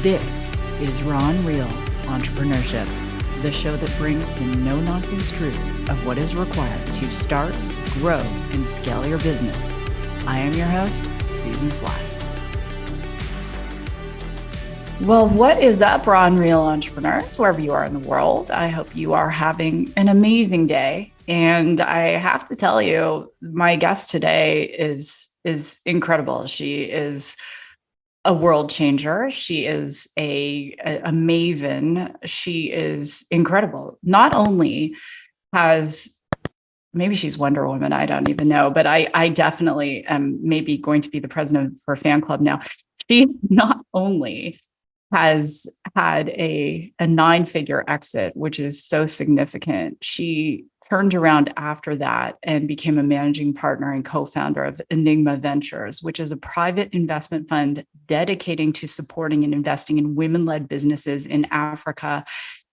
This is Raw and Real Entrepreneurship, the show that brings the no-nonsense truth of what is required to start, grow, and scale your business. I am your host, Susan Sly. Well, what is up, Raw and Real entrepreneurs, wherever you are in the world? I hope you are having an amazing day. And I have to tell you, my guest today is incredible. She is a world changer. She is a maven. She is incredible. Not only has, maybe she's Wonder Woman, I don't even know, but I definitely am maybe going to be the president of her fan club now. She not only has had a 9-figure exit, which is so significant. She turned around after that and became a managing partner and co-founder of Enygma Ventures, which is a private investment fund dedicating to supporting and investing in women-led businesses in Africa.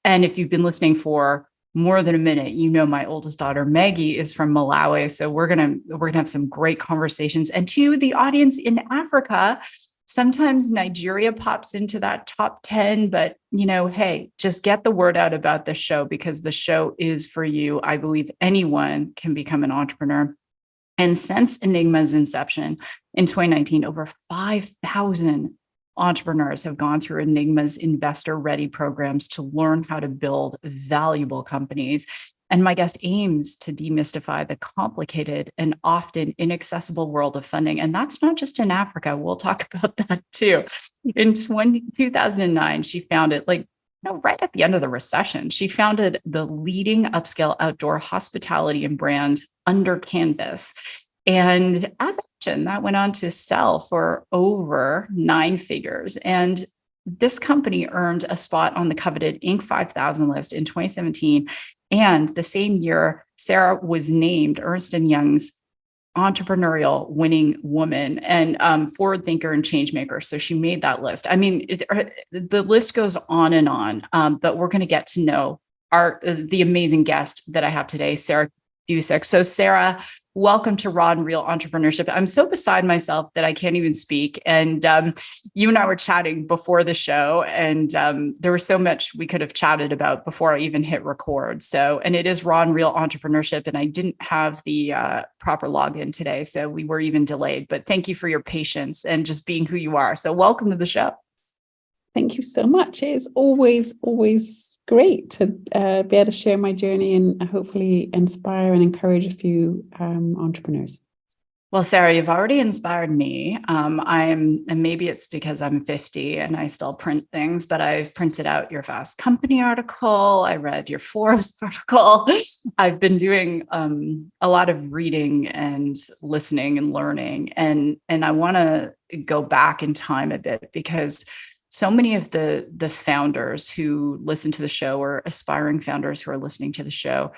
And if you've been listening for more than a minute, you know my oldest daughter Maggie is from Malawi, so we're gonna have some great conversations. And to the audience in Africa, sometimes Nigeria pops into that top 10, but hey, just get the word out about this show because the show is for you. I believe anyone can become an entrepreneur. And since Enygma's inception in 2019, over 5,000 entrepreneurs have gone through Enygma's Investor Ready programs to learn how to build valuable companies. And my guest aims to demystify the complicated and often inaccessible world of funding. And that's not just in Africa. We'll talk about that too. In 2009, she founded, right at the end of the recession, she founded the leading upscale outdoor hospitality and brand Under Canvas. And as I mentioned, that went on to sell for over 9 figures. And this company earned a spot on the coveted Inc. 5000 list in 2017. And the same year, Sarah was named Ernst & Young's entrepreneurial winning woman and forward thinker and change maker. So she made that list. I mean, the list goes on and on, but we're going to get to know the amazing guest that I have today, Sarah Dusek. So Sarah, welcome to Raw and Real Entrepreneurship. I'm so beside myself that I can't even speak. And you and I were chatting before the show, and there was so much we could have chatted about before I even hit record. And it is Raw and Real Entrepreneurship, and I didn't have the proper login today, so we were even delayed. But thank you for your patience and just being who you are. So welcome to the show. Thank you so much. It's always great to be able to share my journey and hopefully inspire and encourage a few entrepreneurs. Well, Sarah, you've already inspired me. And maybe it's because I'm 50 and I still print things, but I've printed out your Fast Company article. I read your Forbes article. I've been doing a lot of reading and listening and learning. And I want to go back in time a bit because so many of the founders who listen to the show or aspiring founders who are listening to the show,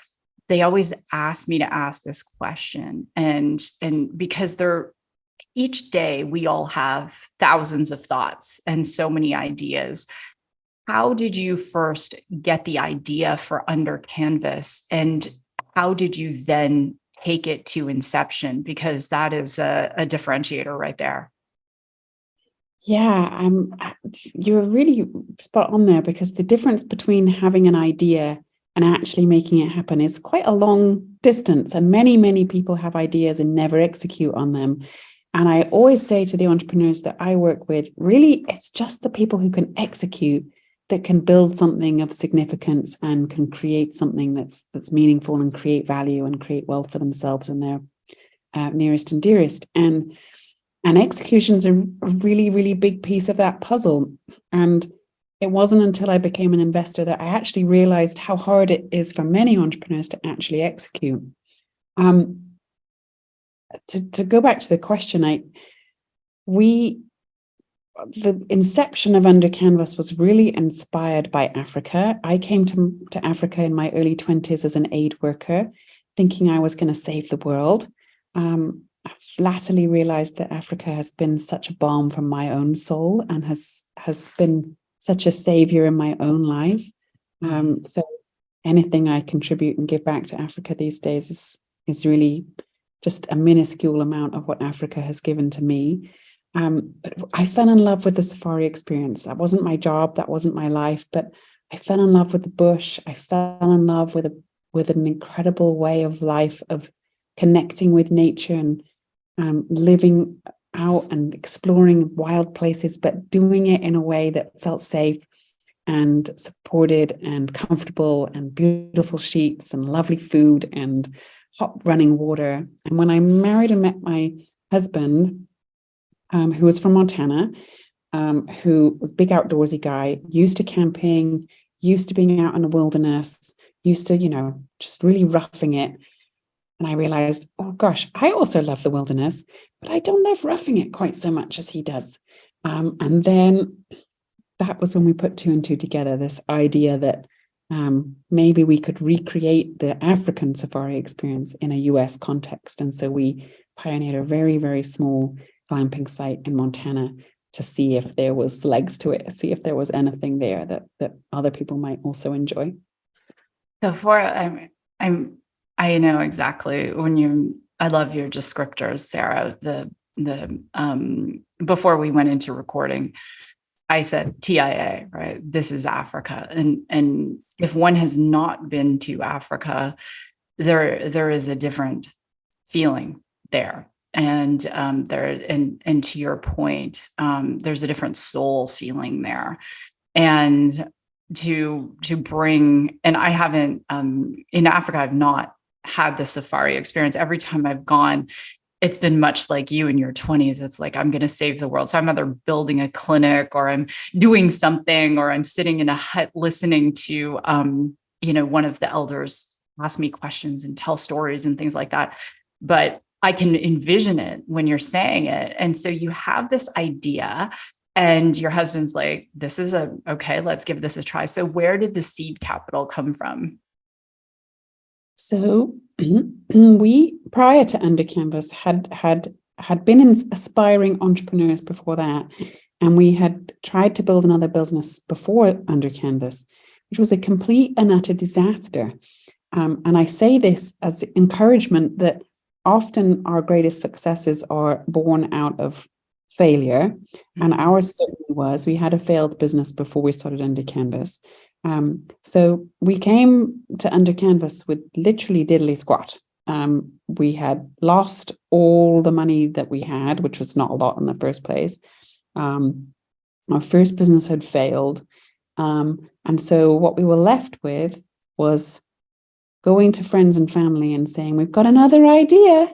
they always ask me to ask this question. And because each day we all have thousands of thoughts and so many ideas. How did you first get the idea for Under Canvas? And how did you then take it to inception? Because that is a differentiator right there. Yeah, you're really spot on there because the difference between having an idea and actually making it happen is quite a long distance. And many people have ideas and never execute on them. And I always say to the entrepreneurs that I work with, really, it's just the people who can execute that can build something of significance and can create something that's meaningful and create value and create wealth for themselves and their nearest and dearest. And execution's a really big piece of that puzzle. And it wasn't until I became an investor that I actually realized how hard it is for many entrepreneurs to actually execute. To go back to the question, the inception of Under Canvas was really inspired by Africa. I came to Africa in my early 20s as an aid worker, thinking I was going to save the world. I latterly realized that Africa has been such a balm for my own soul and has been such a savior in my own life. So anything I contribute and give back to Africa these days is really just a minuscule amount of what Africa has given to me. But I fell in love with the safari experience. That wasn't my job, that wasn't my life, but I fell in love with the bush. I fell in love with an incredible way of life, of connecting with nature and living out and exploring wild places, but doing it in a way that felt safe and supported and comfortable, and beautiful sheets and lovely food and hot running water. And when I married and met my husband, who was from Montana, who was a big outdoorsy guy, used to camping, used to being out in the wilderness, used to, just really roughing it. And I realized, oh gosh, I also love the wilderness, but I don't love roughing it quite so much as he does. And then that was when we put two and two together, this idea that maybe we could recreate the African safari experience in a US context. And so we pioneered a very, very small glamping site in Montana to see if there was legs to it, see if there was anything there that other people might also enjoy. So I know exactly I love your descriptors, Sarah. Before we went into recording, I said TIA, right? This is Africa. And if one has not been to Africa, there is a different feeling there. And and to your point, there's a different soul feeling there. And to bring, and I haven't in Africa, I've not had the safari experience. Every time I've gone, it's been much like you in your 20s. It's like, I'm going to save the world. So I'm either building a clinic, or I'm doing something, or I'm sitting in a hut listening to, one of the elders ask me questions and tell stories and things like that. But I can envision it when you're saying it. And so you have this idea, and your husband's like, okay, let's give this a try. So where did the seed capital come from? So we, prior to Under Canvas, had been aspiring entrepreneurs before that, and we had tried to build another business before Under Canvas, which was a complete and utter disaster. And I say this as encouragement that often our greatest successes are born out of failure, and ours certainly was. We had a failed business before we started Under Canvas. So we came to Under Canvas with literally diddly squat. We had lost all the money that we had, which was not a lot in the first place. Our first business had failed. And so what we were left with was going to friends and family and saying, we've got another idea,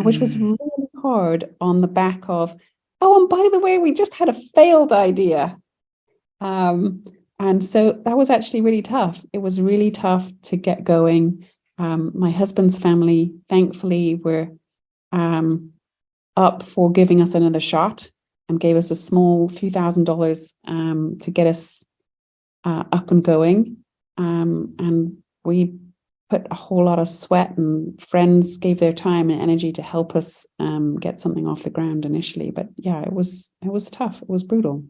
which was really hard on the back of, oh, and by the way, we just had a failed idea. And so that was actually really tough. It was really tough to get going. My husband's family, thankfully, were up for giving us another shot and gave us a small few $1,000s to get us up and going. And we put a whole lot of sweat, and friends gave their time and energy to help us get something off the ground initially. But yeah, it was tough. It was brutal.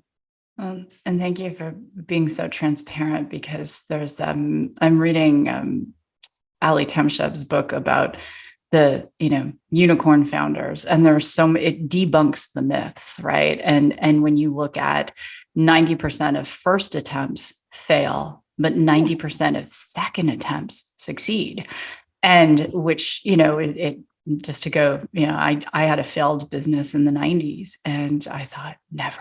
And thank you for being so transparent, because there's I'm reading Ali Temshev's book about the unicorn founders, and there's it debunks the myths, right? And when you look at 90% of first attempts fail, but 90% of second attempts succeed, and which it just to go, I had a failed business in the 90s, and I thought, never.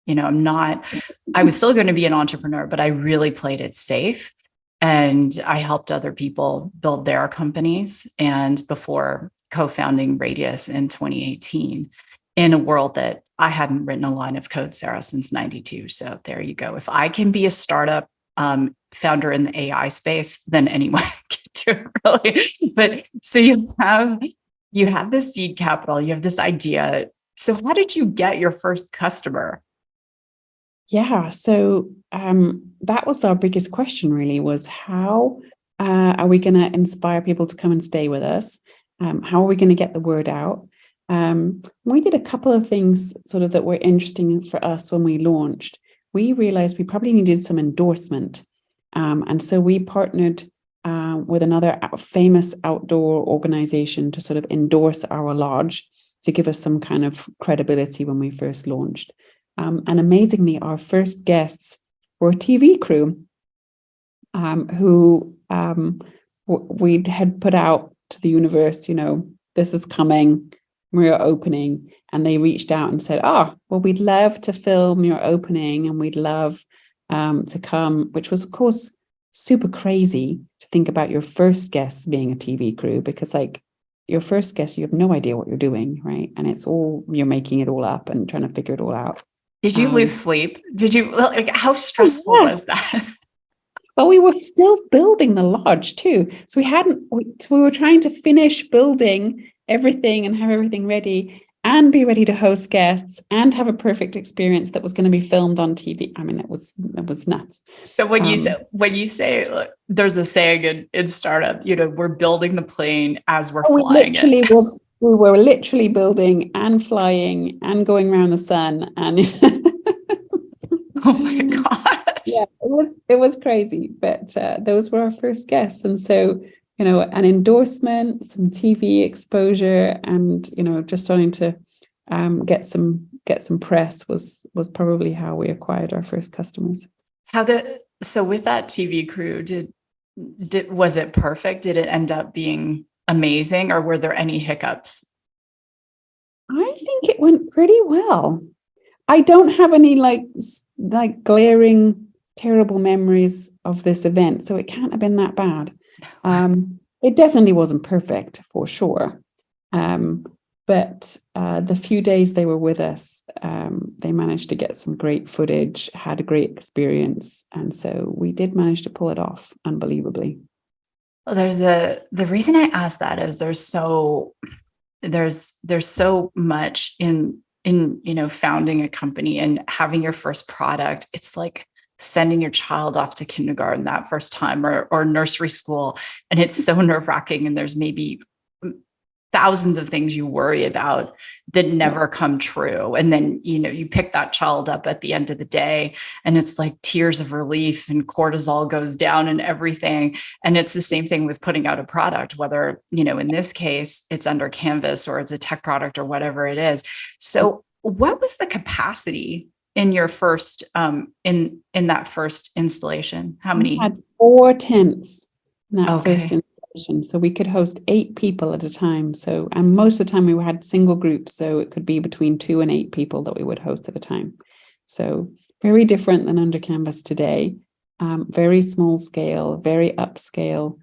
I was still going to be an entrepreneur, but I really played it safe. And I helped other people build their companies. And before co-founding Radius in 2018, in a world that I hadn't written a line of code, Sarah, since 92. So there you go. If I can be a startup founder in the AI space, then anyone can do it, really. But so you have this seed capital, you have this idea. So how did you get your first customer? Yeah, so that was our biggest question, really, was how are we going to inspire people to come and stay with us? How are we going to get the word out? We did a couple of things sort of that were interesting for us when we launched. We realized we probably needed some endorsement. And so we partnered with another famous outdoor organization to sort of endorse our lodge. to give us some kind of credibility when we first launched. And amazingly, our first guests were a TV crew who we had put out to the universe, this is coming, we're opening. And they reached out and said, well, we'd love to film your opening and we'd love to come, which was, of course, super crazy to think about your first guests being a TV crew, because your first guest, you have no idea what you're doing, right? And you're making it all up and trying to figure it all out. Did you lose sleep? How stressful was that? Well, we were still building the lodge too. So we were trying to finish building everything and have everything ready and be ready to host guests and have a perfect experience that was going to be filmed on TV. I mean, it was nuts. So when you say look, there's a saying in startup, we're building the plane as we're flying it. We were literally building and flying and going around the sun and oh my God. Yeah, it was crazy, but those were our first guests. And so, an endorsement, some TV exposure, and, just starting to get some press was probably how we acquired our first customers. So with that TV crew, was it perfect? Did it end up being amazing, or were there any hiccups? I think it went pretty well. I don't have any like glaring terrible memories of this event, so it can't have been that bad. It definitely wasn't perfect for sure, but the few days they were with us, they managed to get some great footage, had a great experience, and so we did manage to pull it off unbelievably. Well, the reason I ask that is there's so much in founding a company and having your first product. It's like sending your child off to kindergarten that first time or nursery school. And it's so nerve-wracking. And there's maybe thousands of things you worry about that never come true. And then, you pick that child up at the end of the day and it's like tears of relief and cortisol goes down and everything. And it's the same thing with putting out a product, whether, in this case, it's under Canvas or it's a tech product or whatever it is. So what was the capacity in your first, in that first installation? How many? We had 4 tents in that first installation. So we could host 8 people at a time. So, and most of the time we had single groups. So it could be between 2 and 8 people that we would host at a time. So very different than under Canvas today. Very small scale, very upscale,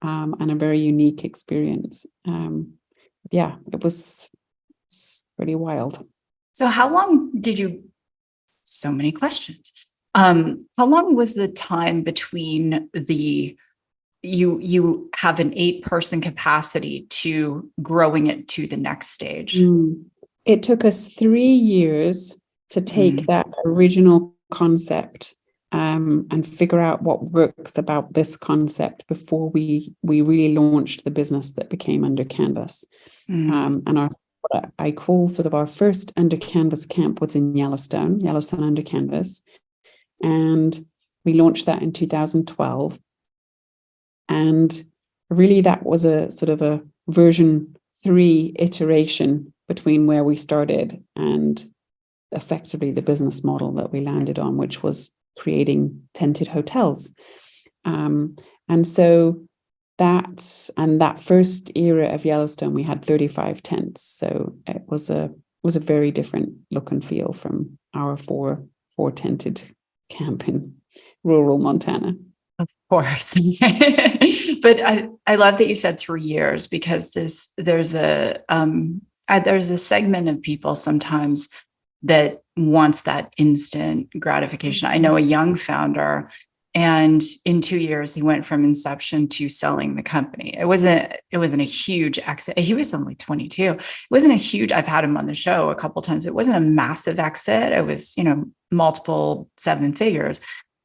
and a very unique experience. It was pretty wild. So how long did you, so many questions. How long was the time between you have an 8-person capacity to growing it to the next stage? It took us 3 years to take that original concept and figure out what works about this concept before we really launched the business that became Under Canvas. And what I call sort of our first Under Canvas camp was in Yellowstone Under Canvas. And we launched that in 2012. And really that was a sort of a version 3 iteration between where we started and effectively the business model that we landed on, which was creating tented hotels. And so that first era of Yellowstone, we had 35 tents. So it was a very different look and feel from our four tented camp in rural Montana. Of course. But I love that you said 3 years, because there's a segment of people sometimes that wants that instant gratification. I know a young founder, and in 2 years he went from inception to selling the company. It wasn't a huge exit. He was only 22. It wasn't a huge, I've had him on the show a couple of times. It wasn't a massive exit. It was, multiple 7 figures,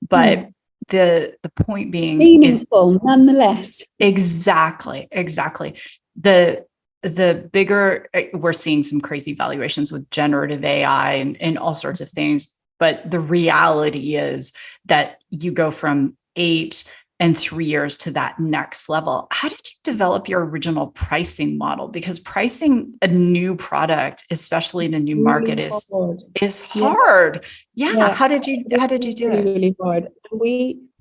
but the point being meaningful nonetheless. Exactly. The bigger, we're seeing some crazy valuations with generative AI and all sorts of things. But the reality is that you go from 8 and 3 years to that next level. How did you develop your original pricing model? Because pricing a new product, especially in a new market, Really hard. is Yeah. hard. Yeah. Yeah. How did you do Really, it? really hard.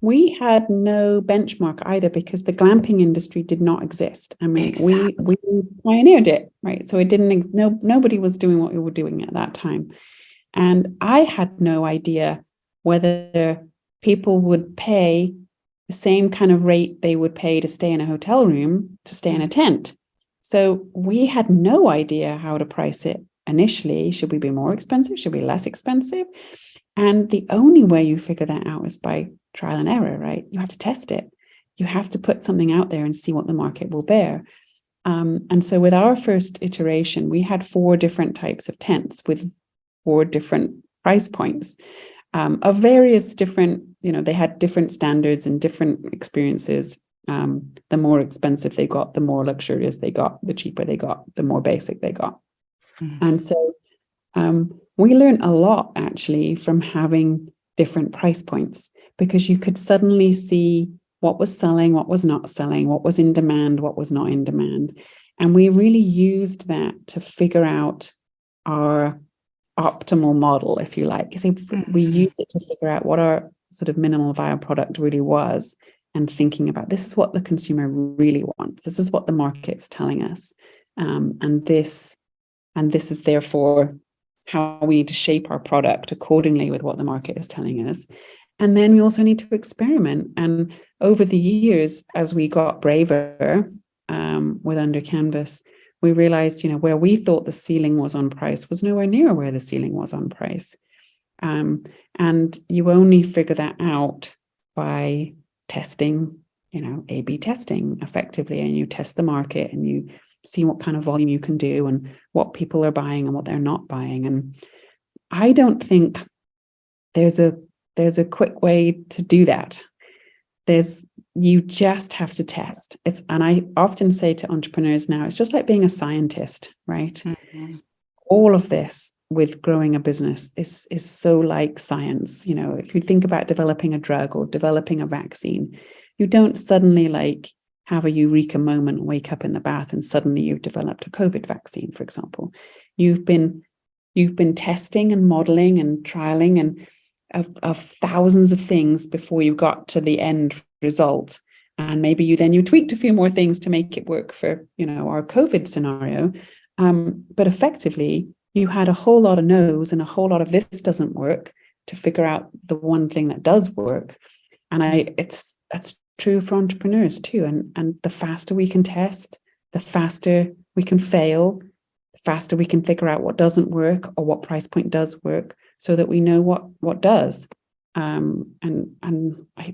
We had no benchmark either because the glamping industry did not exist. I mean, Exactly. we pioneered it, right? So it didn't, nobody was doing what we were doing at that time. And I had no idea whether people would pay the same kind of rate they would pay to stay in a hotel room to stay in a tent. So we had no idea how to price it initially. Should we be more expensive? Should we be less expensive? And the only way you figure that out is by trial and error, right? You have to test it. You have to put something out there and see what the market will bear. And so with our first iteration, we had 4 different types of tents with 4 different price points of various different, they had different standards and different experiences. The more expensive they got, the more luxurious they got, the cheaper they got, the more basic they got. Mm-hmm. And so we learned a lot actually from having different price points, because you could suddenly see what was selling, what was not selling, what was in demand, what was not in demand. And we really used that to figure out our optimal model, if you like. So we used it to figure out what our sort of minimal viable product really was, and thinking about, this is what the consumer really wants. This is what the market's telling us. And this is therefore how we need to shape our product accordingly with what the market is telling us. And then we also need to experiment. And over the years, as we got braver with Under Canvas, we realized, where we thought the ceiling was on price was nowhere near where the ceiling was on price. And you only figure that out by testing, A/B testing effectively, and you test the market and you see what kind of volume you can do and what people are buying and what they're not buying. And I don't think there's a quick way to do that. You just have to test. And I often say to entrepreneurs now, it's just like being a scientist, right? Mm-hmm. All of this with growing a business is so like science. If you think about developing a drug or developing a vaccine, you don't suddenly have a eureka moment, wake up in the bath, and suddenly you've developed a COVID vaccine, for example. You've been testing and modeling and trialing and of thousands of things before you got to the end result. And maybe you tweaked a few more things to make it work for, our COVID scenario. But effectively, you had a whole lot of no's and a whole lot of this doesn't work to figure out the one thing that does work. And that's true for entrepreneurs too. And the faster we can test, the faster we can fail, the faster we can figure out what doesn't work or what price point does work, so that we know what does.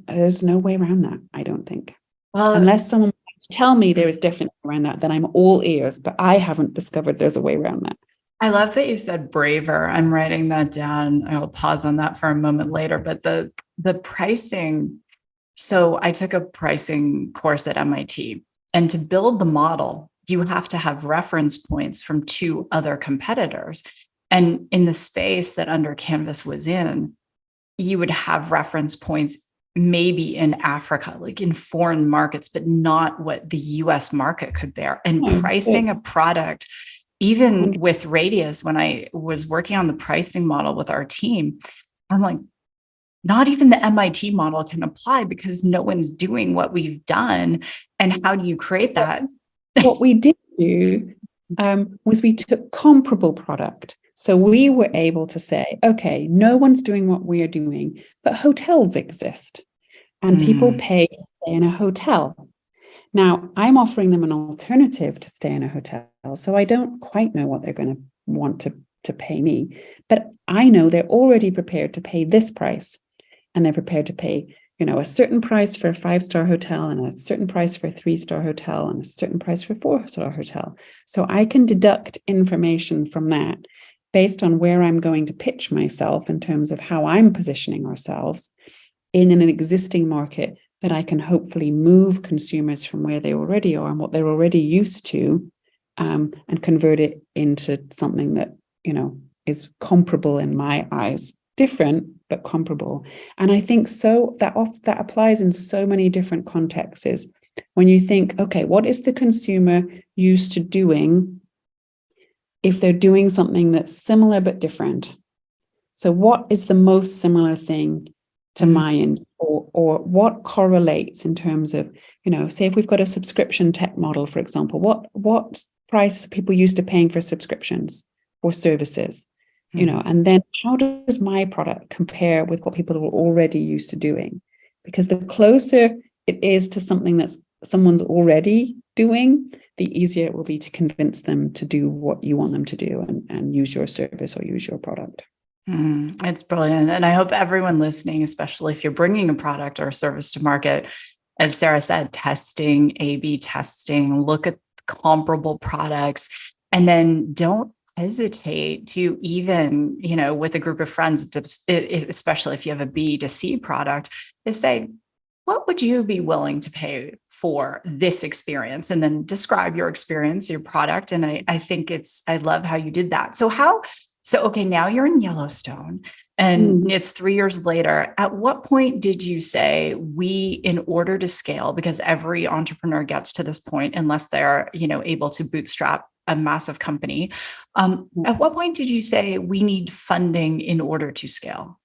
There's no way around that, I don't think. Well, unless someone wants to tell me there is definitely a way around that, then I'm all ears, but I haven't discovered there's a way around that. I love that you said braver. I'm writing that down. I'll pause on that for a moment later. But the pricing, so I took a pricing course at MIT, and to build the model, you have to have reference points from 2 other competitors. And in the space that Under Canvas was in, you would have reference points maybe in Africa, like in foreign markets, but not what the US market could bear. And pricing a product, even with Radius, when I was working on the pricing model with our team, I'm like, not even the MIT model can apply because no one's doing what we've done. And how do you create that? What we did do was we took comparable product. So we were able to say, okay, no one's doing what we are doing, but hotels exist and people pay to stay in a hotel. Now, I'm offering them an alternative to stay in a hotel, so I don't quite know what they're going to want to pay me, but I know they're already prepared to pay this price, and they're prepared to pay, a certain price for a 5-star hotel and a certain price for a 3-star hotel and a certain price for a 4-star hotel. So I can deduct information from that based on where I'm going to pitch myself in terms of how I'm positioning ourselves in an existing market, that I can hopefully move consumers from where they already are and what they're already used to, and convert it into something that, is comparable in my eyes, different but comparable. And I think so that applies in so many different contexts. Is when you think, okay, what is the consumer used to doing if they're doing something that's similar but different? So what is the most similar thing to mine, or what correlates in terms of, say if we've got a subscription tech model, for example, what price people used to paying for subscriptions or services, and then how does my product compare with what people are already used to doing? Because the closer it is to something that's someone's already doing, the easier it will be to convince them to do what you want them to do and use your service or use your product. It's brilliant. And I hope everyone listening, especially if you're bringing a product or a service to market, as Sarah said, testing, A/B testing, look at comparable products, and then don't hesitate to even, with a group of friends, especially if you have a B to C product, is say, what would you be willing to pay for this experience? And then describe your experience, your product. And I think I love how you did that. So, okay, now you're in Yellowstone and it's 3 years later. At what point did you say in order to scale, because every entrepreneur gets to this point, unless they're, able to bootstrap a massive company. At what point did you say we need funding in order to scale?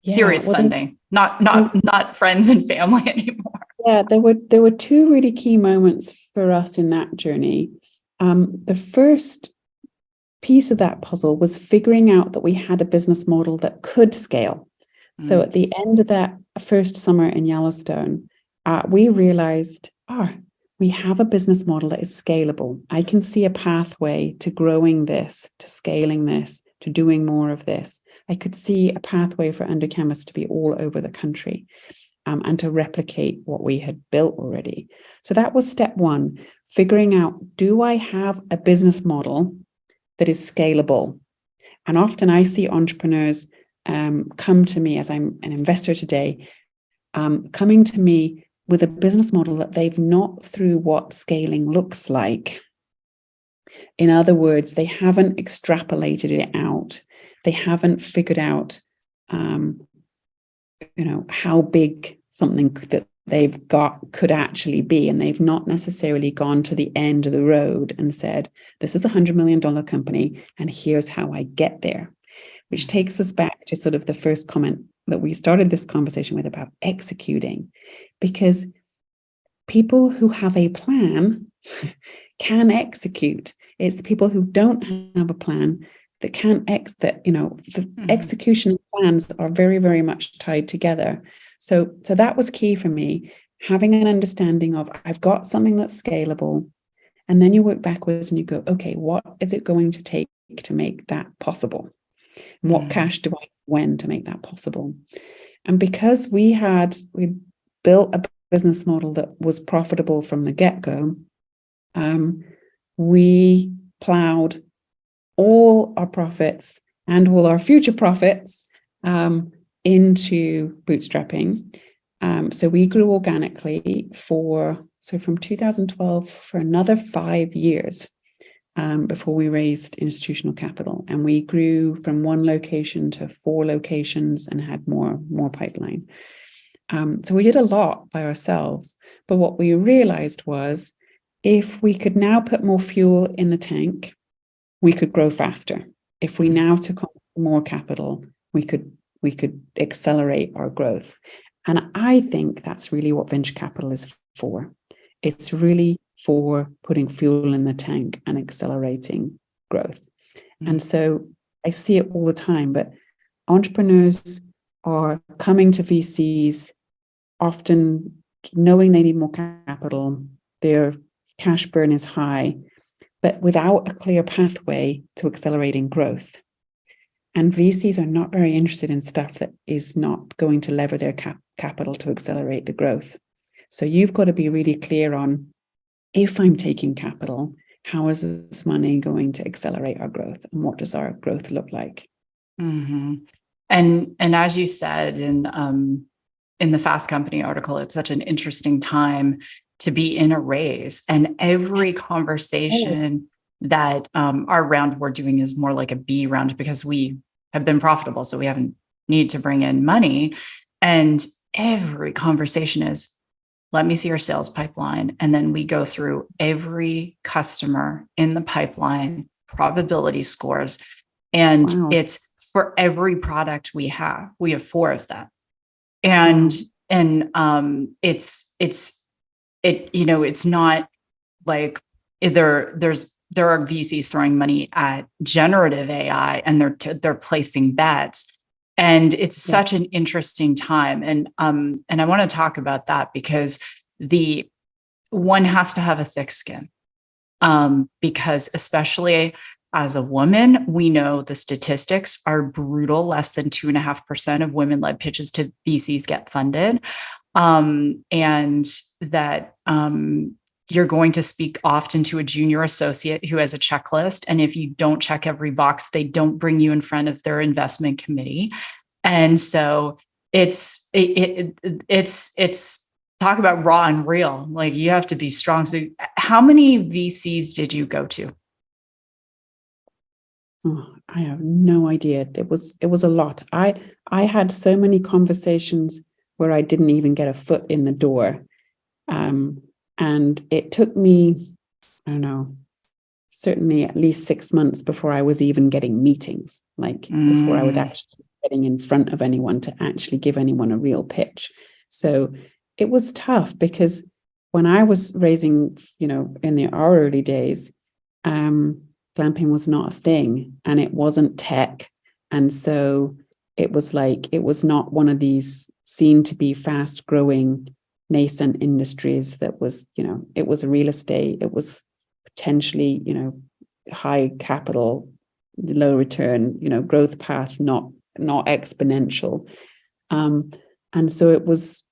Serious funding, not friends and family anymore. Yeah, there were two really key moments for us in that journey. The first piece of that puzzle was figuring out that we had a business model that could scale. So at the end of that first summer in Yellowstone, we realized, we have a business model that is scalable. I can see a pathway to growing this, to scaling this, to doing more of this. I could see a pathway for Under Canvas to be all over the country and to replicate what we had built already. So that was step one, figuring out, do I have a business model that is scalable? And often I see entrepreneurs come to me, as I'm an investor today, coming to me with a business model that they've not through what scaling looks like. In other words, they haven't extrapolated it out. They haven't figured out, how big something that they've got could actually be. And they've not necessarily gone to the end of the road and said, this is $100 million company, and here's how I get there. Which takes us back to sort of the first comment that we started this conversation with about executing. Because people who have a plan can execute. It's the people who don't have a plan that can't the execution plans are very, very much tied together. So that was key for me, having an understanding of, I've got something that's scalable. And then you work backwards and you go, okay, what is it going to take to make that possible? And what cash do I when to make that possible? And because we built a business model that was profitable from the get-go, we plowed all our profits and all our future profits into bootstrapping. So we grew organically from 2012 for another 5 years before we raised institutional capital. And we grew from 1 location to 4 locations and had more pipeline. So we did a lot by ourselves. But what we realized was, if we could now put more fuel in the tank, we could grow faster. If we now took on more capital, we could accelerate our growth. And I think that's really what venture capital is for. It's really for putting fuel in the tank and accelerating growth. And so I see it all the time, but entrepreneurs are coming to VCs often knowing they need more capital. Their cash burn is high, but without a clear pathway to accelerating growth. And VCs are not very interested in stuff that is not going to lever their capital to accelerate the growth. So you've got to be really clear on, if I'm taking capital, how is this money going to accelerate our growth? And what does our growth look like? Mm-hmm. And as you said in the Fast Company article, it's such an interesting time to be in a raise. And every conversation that our round we're doing is more like a B round, because we have been profitable, so we haven't need to bring in money. And every conversation is, let me see your sales pipeline. And then we go through every customer in the pipeline, probability scores. And Wow. it's for every product we have 4 of them. And, it's not like there are VCs throwing money at generative AI and they're placing bets. And it's such an interesting time. And I want to talk about that because one has to have a thick skin. Because especially as a woman, we know the statistics are brutal. Less than 2.5% of women-led pitches to VCs get funded. And that you're going to speak often to a junior associate who has a checklist. And if you don't check every box, they don't bring you in front of their investment committee. And so it's talk about raw and real. Like, you have to be strong. So how many VCs did you go to? Oh, I have no idea. It was a lot. I had so many conversations where I didn't even get a foot in the door. And it took me, I don't know, certainly at least 6 months before I was even getting meetings, before I was actually getting in front of anyone to actually give anyone a real pitch. So it was tough because when I was raising, in our early days, glamping was not a thing and it wasn't tech. And so it was not one of these seen to be fast growing nascent industries that was, it was real estate. It was potentially, high capital, low return, growth path, not exponential. And so it was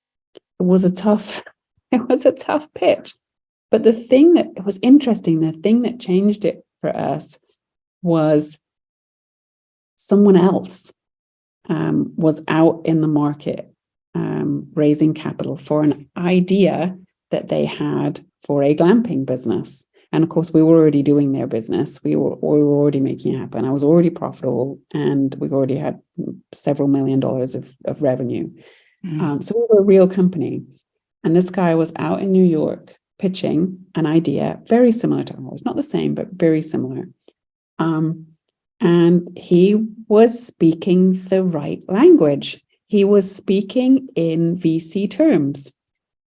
a tough pitch. But the thing that was interesting, the thing that changed it for us was someone else was out in the market raising capital for an idea that they had for a glamping business. And of course, we were already doing their business. We were already making it happen. I was already profitable and we already had several $1 million of revenue. So we were a real company. And this guy was out in New York pitching an idea very similar to ours, not the same, but very similar. And he was speaking the right language. He was speaking in VC terms,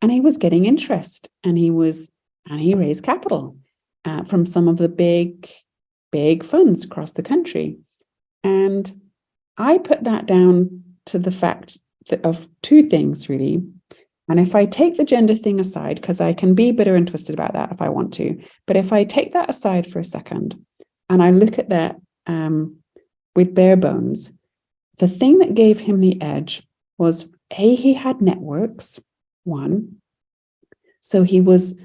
and he was getting interest, and he raised capital from some of the big funds across the country. And I put that down to the fact of two things, really. And if I take the gender thing aside, because I can be bitter and twisted about that if I want to, but if I take that aside for a second and I look at that with bare bones, the thing that gave him the edge was, he had networks, one. So he was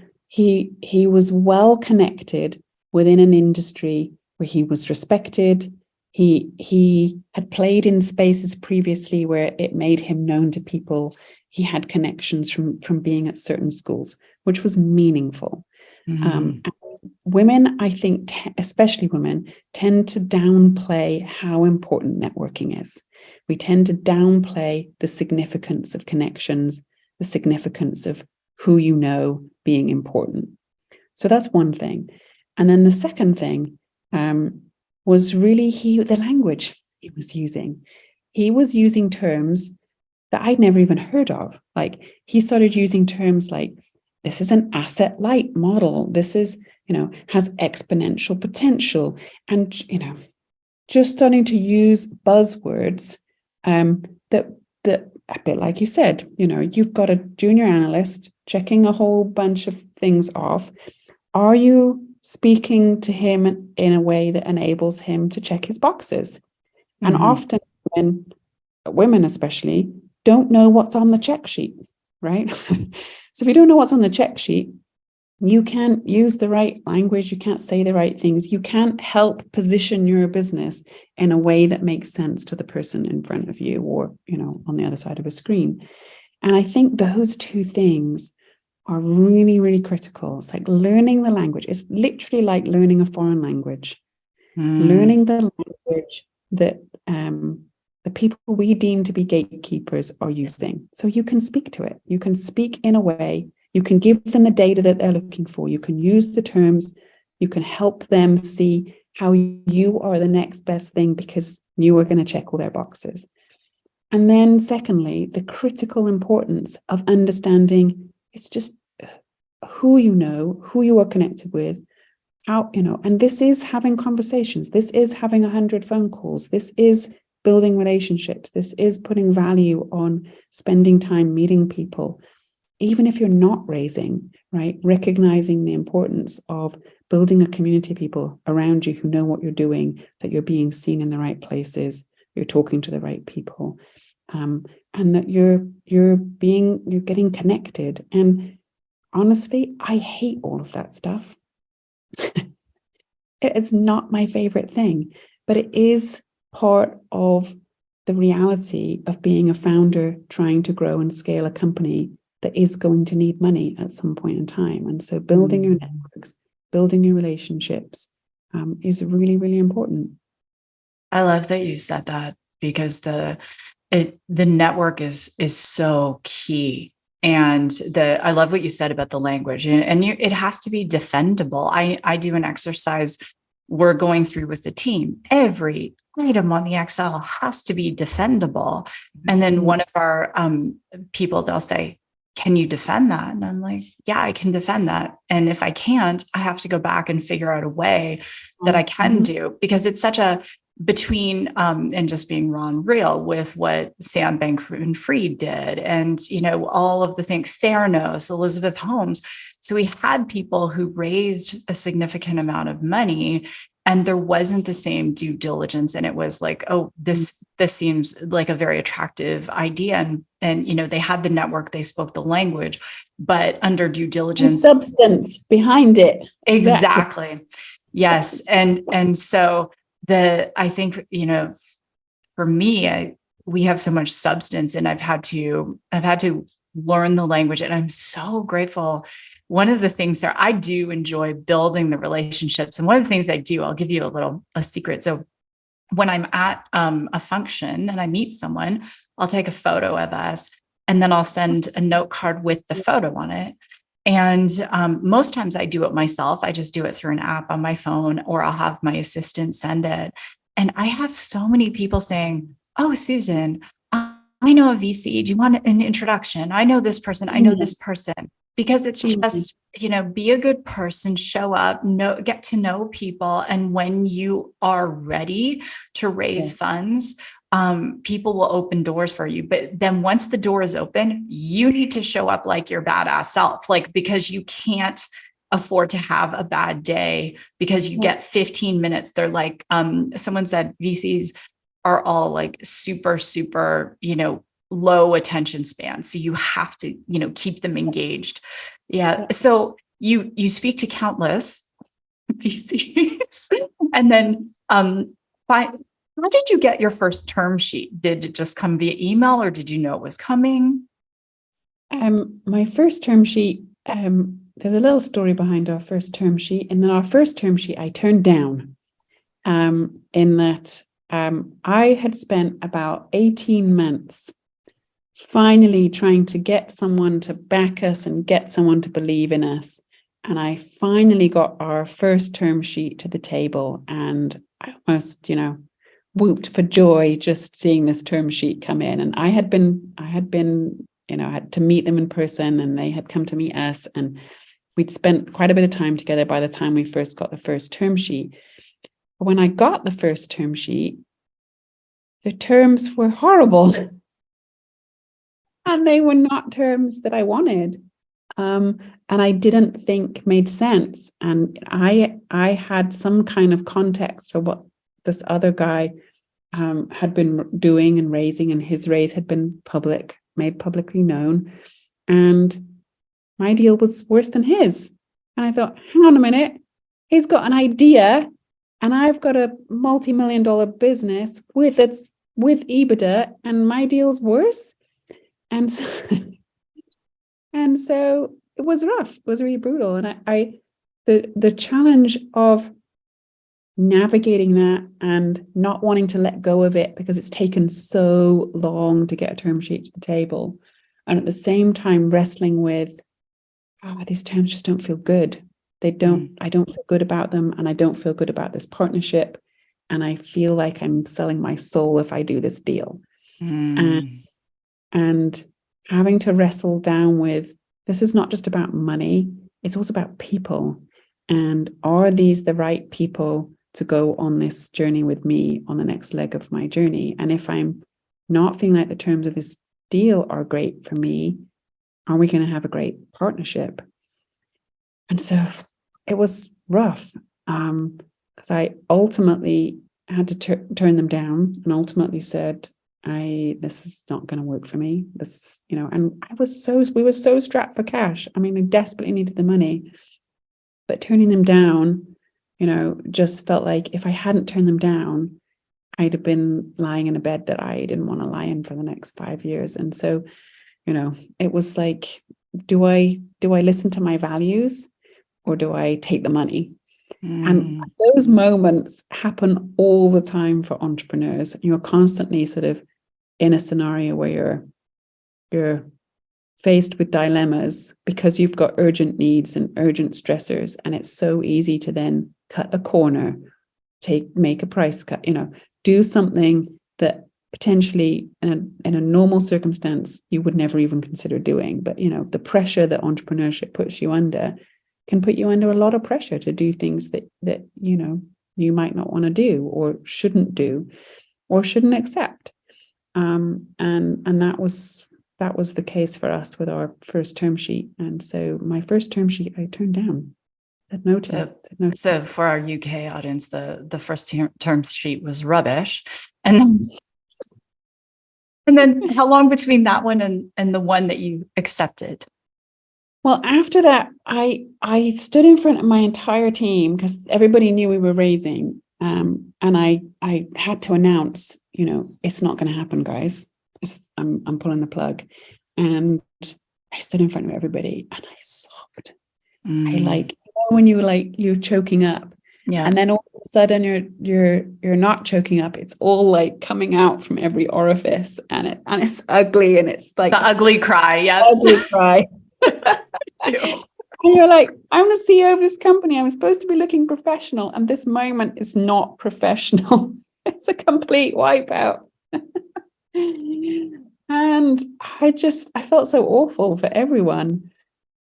well connected within an industry where he was respected. He had played in spaces previously where it made him known to people. He had connections from being at certain schools, which was meaningful. Women, I think, especially women, tend to downplay how important networking is. We tend to downplay the significance of connections, the significance of who you know being important. So that's one thing. And then the second thing was really the language he was using. He was using terms that I'd never even heard of. Like, he started using terms like, this is an asset light model. This is, has exponential potential. And, just starting to use buzzwords that a bit like you said, you've got a junior analyst checking a whole bunch of things off. Are you speaking to him in a way that enables him to check his boxes? And often when women especially don't know what's on the check sheet, right? So if you don't know what's on the check sheet, you can't use the right language, you can't say the right things, you can't help position your business in a way that makes sense to the person in front of you or, on the other side of a screen. And I think those two things are really, really critical. It's like learning the language. It's literally like learning a foreign language. Learning the language that the people we deem to be gatekeepers are using. So you can speak to it. You can speak in a way. You can give them the data that they're looking for. You can use the terms. You can help them see how you are the next best thing because you are going to check all their boxes. And then secondly, the critical importance of understanding it's just who you are connected with, how, and this is having conversations. This is having 100 phone calls. This is building relationships. This is putting value on spending time meeting people, even if you're not raising, right? Recognizing the importance of building a community of people around you who know what you're doing, that you're being seen in the right places, you're talking to the right people, and that you're getting connected. And honestly, I hate all of that stuff. It's not my favorite thing, but it is part of the reality of being a founder trying to grow and scale a company that is going to need money at some point in time. And so building your networks, building your relationships is really, really important. I love that you said that, because the network is so key. And I love what you said about the language, and it has to be defendable. I do an exercise we're going through with the team. Every item on the Excel has to be defendable. And then one of our people, they'll say, "Can you defend that?" And I'm like, "Yeah, I can defend that. And if I can't, I have to go back and figure out a way that I can do," because it's such a between and just being raw and real with what Sam Bankman-Fried did, and all of the things, Theranos, Elizabeth Holmes. So we had people who raised a significant amount of money, and there wasn't the same due diligence, and it was like, oh, this seems like a very attractive idea, and they had the network, they spoke the language, but under due diligence, substance behind it. Exactly. Yes. And so I think, for me, we have so much substance, and I've had to learn the language, and I'm so grateful. One of the things that I do enjoy building the relationships. And one of the things I do, I'll give you a secret. So when I'm at a function and I meet someone, I'll take a photo of us, and then I'll send a note card with the photo on it. And most times I do it myself. I just do it through an app on my phone, or I'll have my assistant send it. And I have so many people saying, "Oh, Susan, I know a VC. Do you want an introduction? I know this person. I know this person." Because it's just, be a good person, show up, get to know people. And when you are ready to raise funds, people will open doors for you. But then once the door is open, you need to show up like your badass self, because you can't afford to have a bad day because you get 15 minutes. They're like, someone said VCs are all like super, super, low attention span. So you have to, keep them engaged. Yeah. So you speak to countless VCs, and then how did you get your first term sheet? Did it just come via email, or did you know it was coming? My first term sheet, there's a little story behind our first term sheet. And then our first term sheet I turned down, in that I had spent about 18 months finally trying to get someone to back us and get someone to believe in us. And I finally got our first term sheet to the table, and I almost, whooped for joy just seeing this term sheet come in. And I had been, I had to meet them in person, and they had come to meet us, and we'd spent quite a bit of time together by the time we first got the first term sheet. But when I got the first term sheet, the terms were horrible. And they were not terms that I wanted. And I didn't think made sense. And I had some kind of context for what this other guy had been doing and raising, and his raise had been made publicly known. And my deal was worse than his. And I thought, hang on a minute, he's got an idea, and I've got a multi-million-dollar business with EBITDA, and my deal's worse. And so it was rough. It was really brutal. And the challenge of navigating that and not wanting to let go of it because it's taken so long to get a term sheet to the table. And at the same time, wrestling with, these terms just don't feel good. I don't feel good about them. And I don't feel good about this partnership. And I feel like I'm selling my soul if I do this deal. And having to wrestle down with, this is not just about money, it's also about people. And are these the right people to go on this journey with me on the next leg of my journey? And if I'm not feeling like the terms of this deal are great for me, are we going to have a great partnership? And so it was rough, because I ultimately had to turn them down, and ultimately said, this is not going to work for me. This, and we were so strapped for cash. I mean, I desperately needed the money, but turning them down, just felt like if I hadn't turned them down, I'd have been lying in a bed that I didn't want to lie in for the next 5 years. And so, it was like, do I listen to my values, or do I take the money? And those moments happen all the time for entrepreneurs. You're constantly sort of in a scenario where you're faced with dilemmas because you've got urgent needs and urgent stressors, and it's so easy to then cut a corner, make a price cut, do something that potentially in a normal circumstance you would never even consider doing. But the pressure that entrepreneurship puts you under can put you under a lot of pressure to do things that you might not want to do, or shouldn't do, or shouldn't accept. And that was the case for us with our first term sheet. And so my first term sheet I turned down. Said no to it. So for our UK audience, the first term sheet was rubbish. And then how long between that one and the one that you accepted? Well, after that, I stood in front of my entire team, because everybody knew we were raising. And I had to announce, it's not going to happen, guys. I'm pulling the plug. And I stood in front of everybody and I sobbed. I when you're choking up, and then all of a sudden you're not choking up. It's all like coming out from every orifice, and it's ugly, and it's like the ugly cry. Yeah, ugly cry. And you're like, I'm the CEO of this company. I'm supposed to be looking professional, and this moment is not professional. It's a complete wipeout. And I felt so awful for everyone.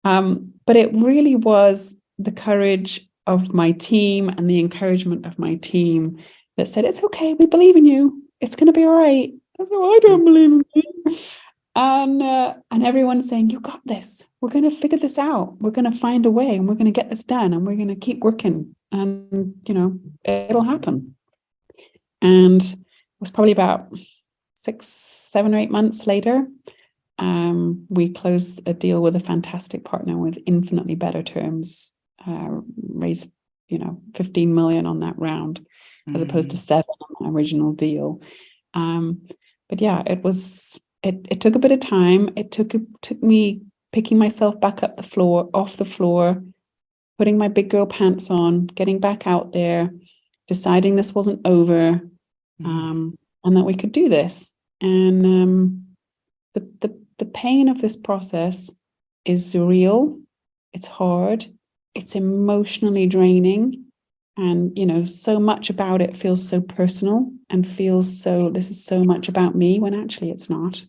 But it really was the courage of my team and the encouragement of my team that said, it's okay, we believe in you. It's going to be all right. I was like, well, I don't believe in you. And everyone saying, you got this. We're going to figure this out. We're going to find a way, and we're going to get this done, and we're going to keep working, and, it'll happen. And it was probably about 6, 7 or 8 months later, we closed a deal with a fantastic partner with infinitely better terms, raised 15 million on that round, as opposed to 7 on the original deal. But yeah, it took a bit of time. It took me picking myself back up off the floor, putting my big girl pants on, getting back out there, deciding this wasn't over, and that we could do this. And the pain of this process is real. It's hard. It's emotionally draining. And, so much about it feels so personal and feels so, this is so much about me, when actually it's not.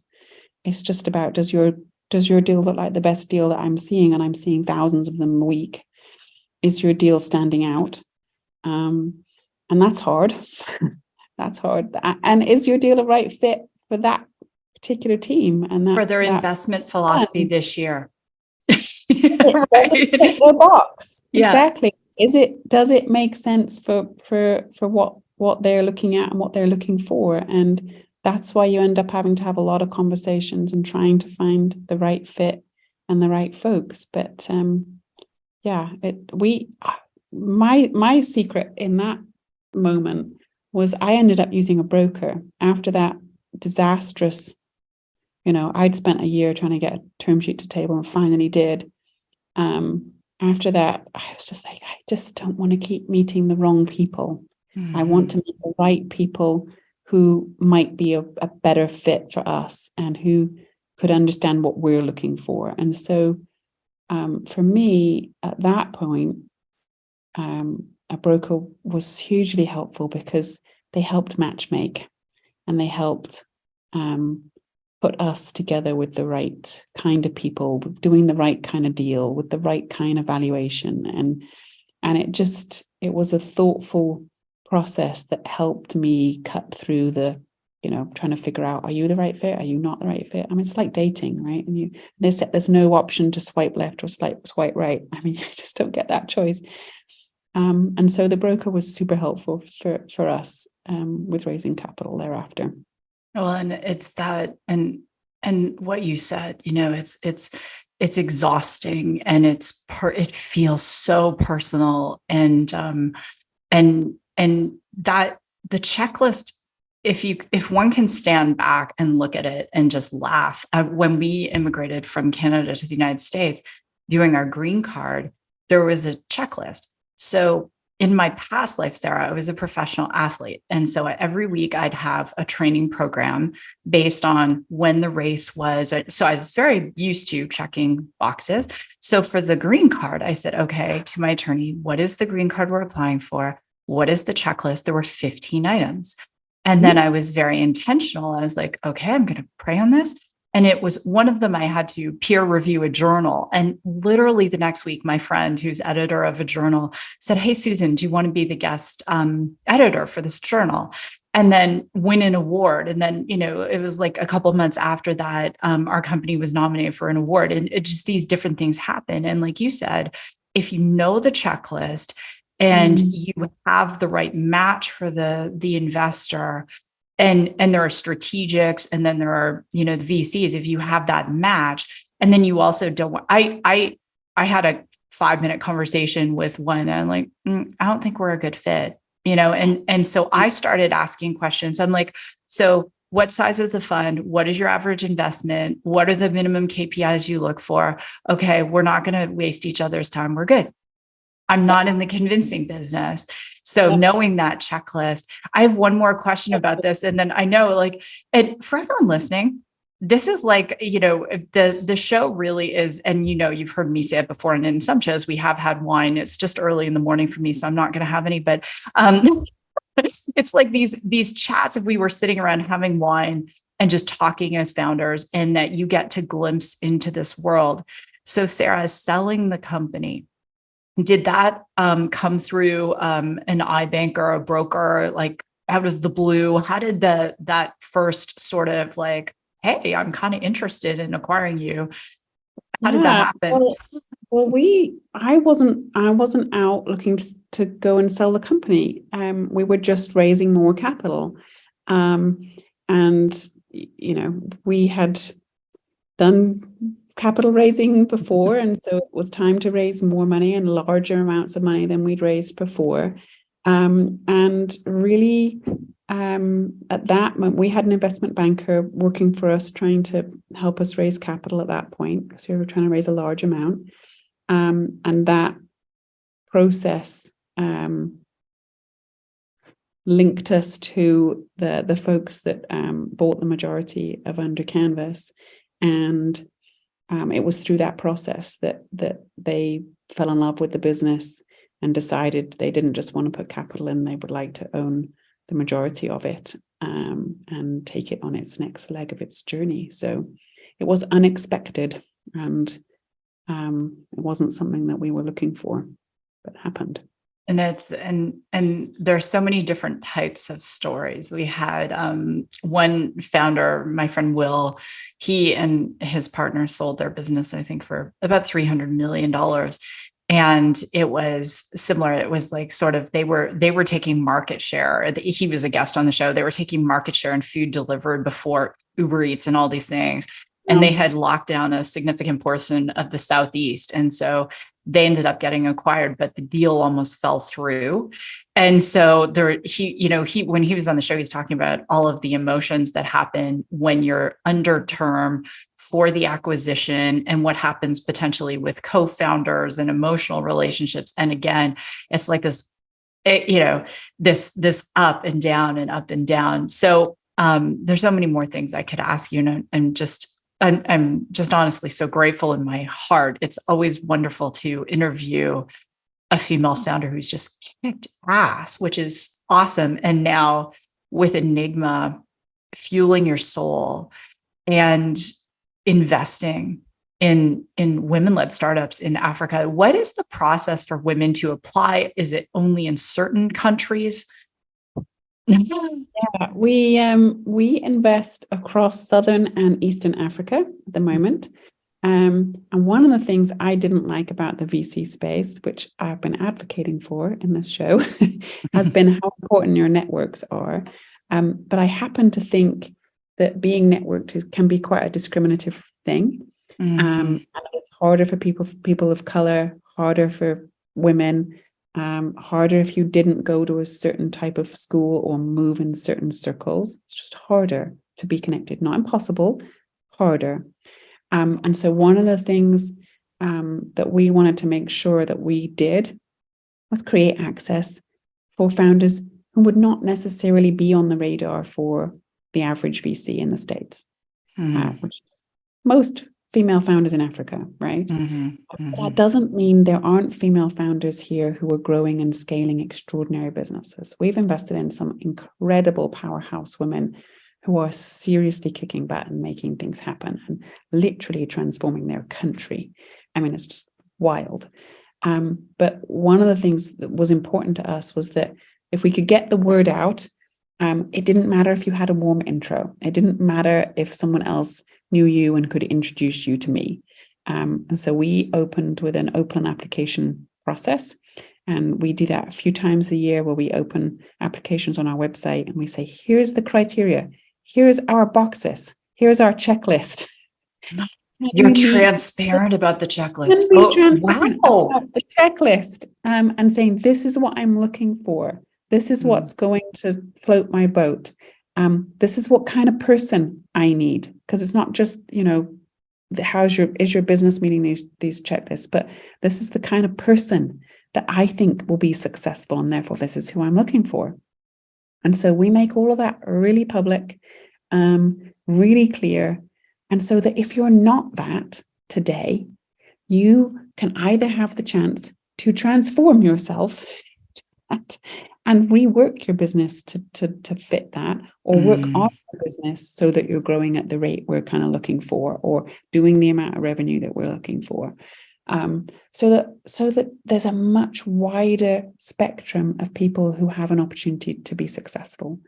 It's just about, does your deal look like the best deal that I'm seeing? And I'm seeing thousands of them a week. Is your deal standing out? And that's hard. That's hard. And is your deal a right fit for that particular team and that for their investment philosophy this year? Does it fit their box? Yeah. Exactly. Does it make sense for what they're looking at and what they're looking for? And that's why you end up having to have a lot of conversations and trying to find the right fit and the right folks. But my secret in that moment was I ended up using a broker after that disastrous. I'd spent a year trying to get a term sheet to table and finally did. after that, I was just like, I just don't want to keep meeting the wrong people. I want to meet the right people who might be a better fit for us and who could understand what we're looking for. And so for me, at that point, a broker was hugely helpful because they helped matchmake and they helped put us together with the right kind of people, doing the right kind of deal with the right kind of valuation. And it was a thoughtful process that helped me cut through the, trying to figure out, are you the right fit? Are you not the right fit? I mean, it's like dating, right? And there's no option to swipe left or swipe right. I mean, you just don't get that choice. And so the broker was super helpful for us with raising capital thereafter. Well, and it's that, and what you said, it's exhausting, and it feels so personal, and that the checklist, if one can stand back and look at it and just laugh. When we immigrated from Canada to the United States, doing our green card, there was a checklist. So in my past life, Sarah, I was a professional athlete. And so every week I'd have a training program based on when the race was. So I was very used to checking boxes. So for the green card, I said, okay, to my attorney, what is the green card we're applying for? What is the checklist? There were 15 items. And then I was very intentional. I was like, okay, I'm going to pray on this. And it was one of them, I had to peer review a journal. And literally the next week, my friend who's editor of a journal said, hey, Susan, do you want to be the guest editor for this journal? And then win an award. And then, it was like a couple of months after that, our company was nominated for an award. And it just, these different things happen. And like you said, if you know the checklist and you have the right match for the investor, and there are strategics, and then there are, the VCs, if you have that match, and then you also don't want, I had a 5-minute conversation with one, and I'm like, I don't think we're a good fit, and so I started asking questions. I'm like, so what size is the fund? What is your average investment? What are the minimum KPIs you look for? Okay, we're not going to waste each other's time. We're good. I'm not in the convincing business. So knowing that checklist, I have one more question about this. And then I know, and for everyone listening, this is the show really is, and you've heard me say it before, and in some shows we have had wine. It's just early in the morning for me, so I'm not going to have any, but it's like these chats, if we were sitting around having wine and just talking as founders, and that you get to glimpse into this world. So Sarah, selling the company, did that come through an iBank or a broker, like out of the blue? How did that first sort of like, hey, I'm kind of interested in acquiring you? How did that happen? Well, I wasn't out looking to go and sell the company. We were just raising more capital, and we had done capital raising before, and so it was time to raise more money and larger amounts of money than we'd raised before. And really, at that moment, we had an investment banker working for us, trying to help us raise capital at that point, because we were trying to raise a large amount. And that process linked us to the folks that bought the majority of Under Canvas. And it was through that process that they fell in love with the business and decided they didn't just want to put capital in, they would like to own the majority of it, and take it on its next leg of its journey. So it was unexpected, and it wasn't something that we were looking for, but happened. And there's so many different types of stories. We had one founder, my friend Will, he and his partner sold their business, I think, for about $300 million. And it was similar. It was like sort of, they were taking market share. He was a guest on the show. They were taking market share in food delivered before Uber Eats and all these things. And they had locked down a significant portion of the Southeast. And so they ended up getting acquired, but the deal almost fell through. And so when he was on the show, he's talking about all of the emotions that happen when you're under term for the acquisition and what happens potentially with co-founders and emotional relationships. And again, it's like this, this up and down and up and down. So there's so many more things I could ask you, and I'm just honestly so grateful in my heart. It's always wonderful to interview a female founder who's just kicked ass, which is awesome. And now with Enygma, fueling your soul and investing in women-led startups in Africa. What is the process for women to apply? Is it only in certain countries? Yeah, we invest across Southern and Eastern Africa at the moment. And one of the things I didn't like about the VC space, which I've been advocating for in this show, has been how important your networks are. But I happen to think that being networked can be quite a discriminative thing. And it's harder for people of color, harder for women, harder if you didn't go to a certain type of school or move in certain circles. It's just harder to be connected. Not impossible, harder. And so one of the things that we wanted to make sure that we did was create access for founders who would not necessarily be on the radar for the average VC in the States, which is most female founders in Africa, right? But that doesn't mean there aren't female founders here who are growing and scaling extraordinary businesses. We've invested in some incredible powerhouse women who are seriously kicking butt and making things happen and literally transforming their country. I mean, it's just wild. But one of the things that was important to us was that if we could get the word out, it didn't matter if you had a warm intro. It didn't matter if someone else knew you and could introduce you to me. And so we opened with an open application process. And we do that a few times a year where we open applications on our website and we say, here's the criteria. Here's our boxes. Here's our checklist. You're transparent about the checklist. Wow. About the checklist and saying, this is what I'm looking for. This is what's going to float my boat. This is what kind of person I need. Because it's not just, is your business meeting these checklists, but this is the kind of person that I think will be successful. And therefore, this is who I'm looking for. And so we make all of that really public, really clear. And so that if you're not that today, you can either have the chance to transform yourself and rework your business to fit that, or work on your business so that you're growing at the rate we're kind of looking for, or doing the amount of revenue that we're looking for. So that there's a much wider spectrum of people who have an opportunity to be successful.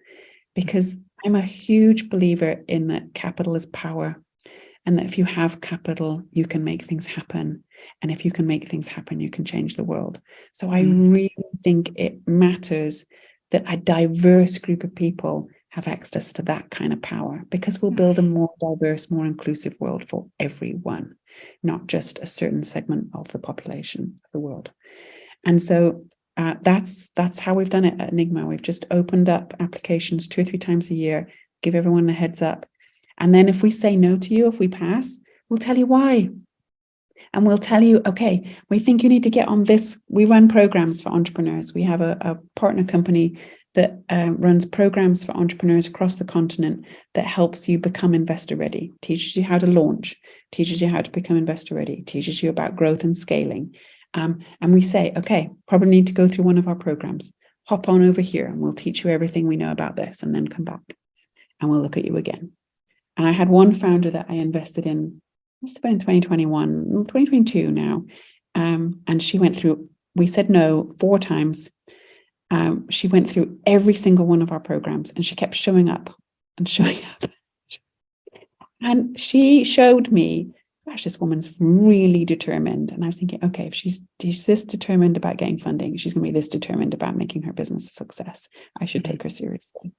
Because I'm a huge believer in that capital is power, and that if you have capital, you can make things happen. And if you can make things happen, you can change the world. So I really think it matters that a diverse group of people have access to that kind of power, because we'll build a more diverse, more inclusive world for everyone, not just a certain segment of the population of the world. And so that's how we've done it at Enygma. We've just opened up applications 2 or 3 times a year, give everyone a heads up. And then if we say no to you, if we pass, we'll tell you why. And we'll tell you, okay, we think you need to get on this. We run programs for entrepreneurs. We have a partner company that runs programs for entrepreneurs across the continent that helps you become investor ready, teaches you how to launch, teaches you how to become investor ready, teaches you about growth and scaling. And we say, okay, probably need to go through one of our programs. Hop on over here and we'll teach you everything we know about this, and then come back and we'll look at you again. And I had one founder that I invested in, must have been in 2022 now. And she went through, we said no 4 times. She went through every single one of our programs, and she kept showing up and showing up. And she showed me, gosh, this woman's really determined. And I was thinking, okay, if she's this determined about getting funding, she's going to be this determined about making her business a success. I should take her seriously.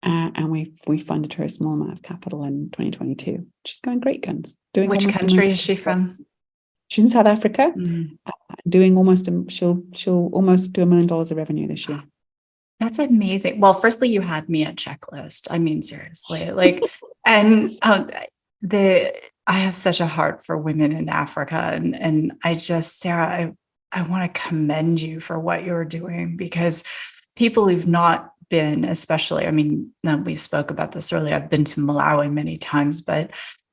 And we funded her a small amount of capital in 2022. She's going great guns. Which country is she from? She's in South Africa. doing she'll almost do $1 million of revenue this year. That's amazing. Well, firstly, you had me at checklist. I mean, seriously, like, and I have such a heart for women in Africa, and I just, Sarah, I want to commend you for what you're doing, because people who've not been, especially, I mean, we spoke about this earlier. I've been to Malawi many times, but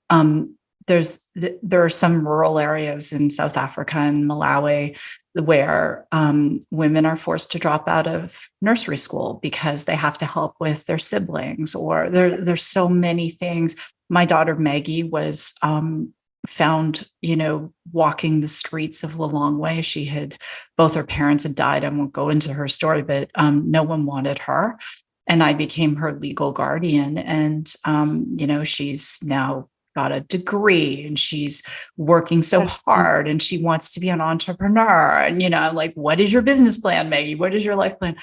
there are some rural areas in South Africa and Malawi where women are forced to drop out of nursery school because they have to help with their siblings, or there's so many things. My daughter Maggie was found, walking the streets of Lilongwe. Both her parents had died. I won't go into her story, but no one wanted her, and I became her legal guardian. And she's now got a degree, and she's working so hard, and she wants to be an entrepreneur. And, I'm like, what is your business plan, Maggie? What is your life plan?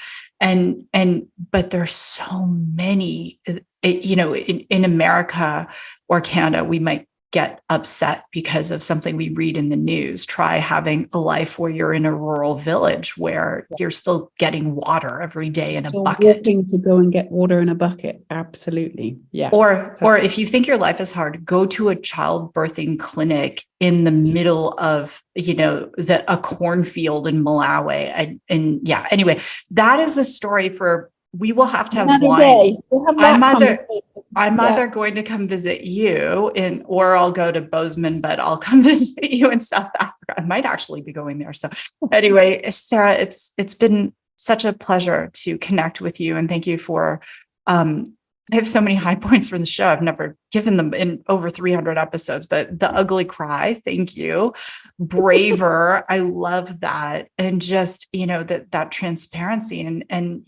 But there's so many, in America or Canada, we might get upset because of something we read in the news. Try having a life where you're in a rural village where you're still getting water every day in a bucket. Walking to go and get water in a bucket. Absolutely. Yeah. Or if you think your life is hard, go to a childbirthing clinic in the middle of, a cornfield in Malawi. Anyway, that is a story for, we will have to have another wine. Day. We'll have I'm either going to come visit you or I'll go to Bozeman, but I'll come visit you in South Africa. I might actually be going there. So anyway, Sarah, it's been such a pleasure to connect with you, and thank you for, I have so many high points for the show. I've never given them in over 300 episodes, but the ugly cry, thank you. Braver, I love that. And just, that transparency and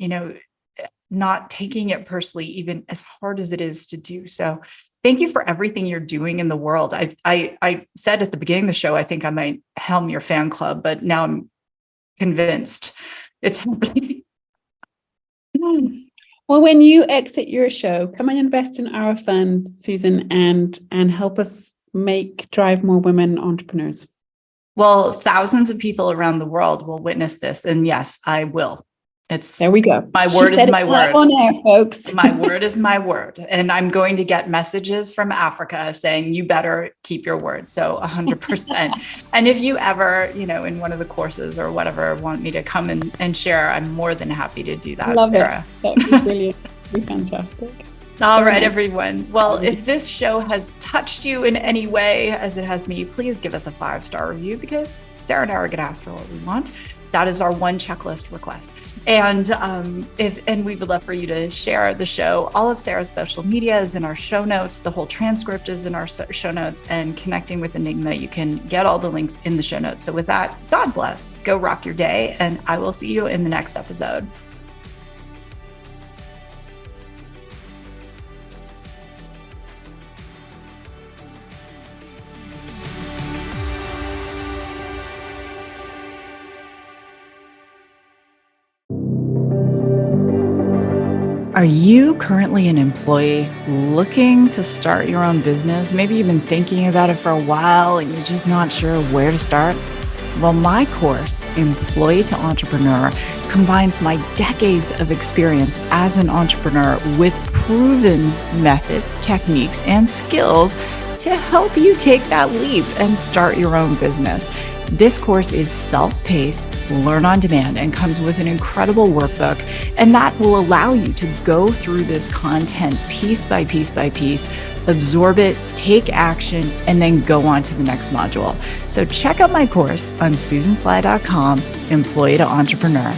not taking it personally, even as hard as it is to do. So thank you for everything you're doing in the world. I said at the beginning of the show, I think I might helm your fan club, but now I'm convinced it's happening. Well, when you exit your show, come and invest in our fund, Susan, and help us drive more women entrepreneurs. Well, thousands of people around the world will witness this. And yes, I will. There we go. My word is my word. On air, folks. My word is my word. And I'm going to get messages from Africa saying, you better keep your word. So 100%. And if you ever, in one of the courses or whatever, want me to come and share, I'm more than happy to do that, Love Sarah. That would be brilliant. That would be fantastic. All right, everyone. Well, if this show has touched you in any way, as it has me, please give us a 5-star review, because Sarah and I are going to ask for what we want. That is our one checklist request. And we would love for you to share the show. All of Sarah's social media is in our show notes. The whole transcript is in our show notes, and connecting with Enygma, you can get all the links in the show notes. So with that, God bless, go rock your day, and I will see you in the next episode. Are you currently an employee looking to start your own business? Maybe you've been thinking about it for a while and you're just not sure where to start. Well, my course, Employee to Entrepreneur, combines my decades of experience as an entrepreneur with proven methods, techniques, and skills to help you take that leap and start your own business. This course is self-paced, learn on demand, and comes with an incredible workbook, and that will allow you to go through this content piece by piece by piece, absorb it, take action, and then go on to the next module. So check out my course on susansly.com, Employee to Entrepreneur.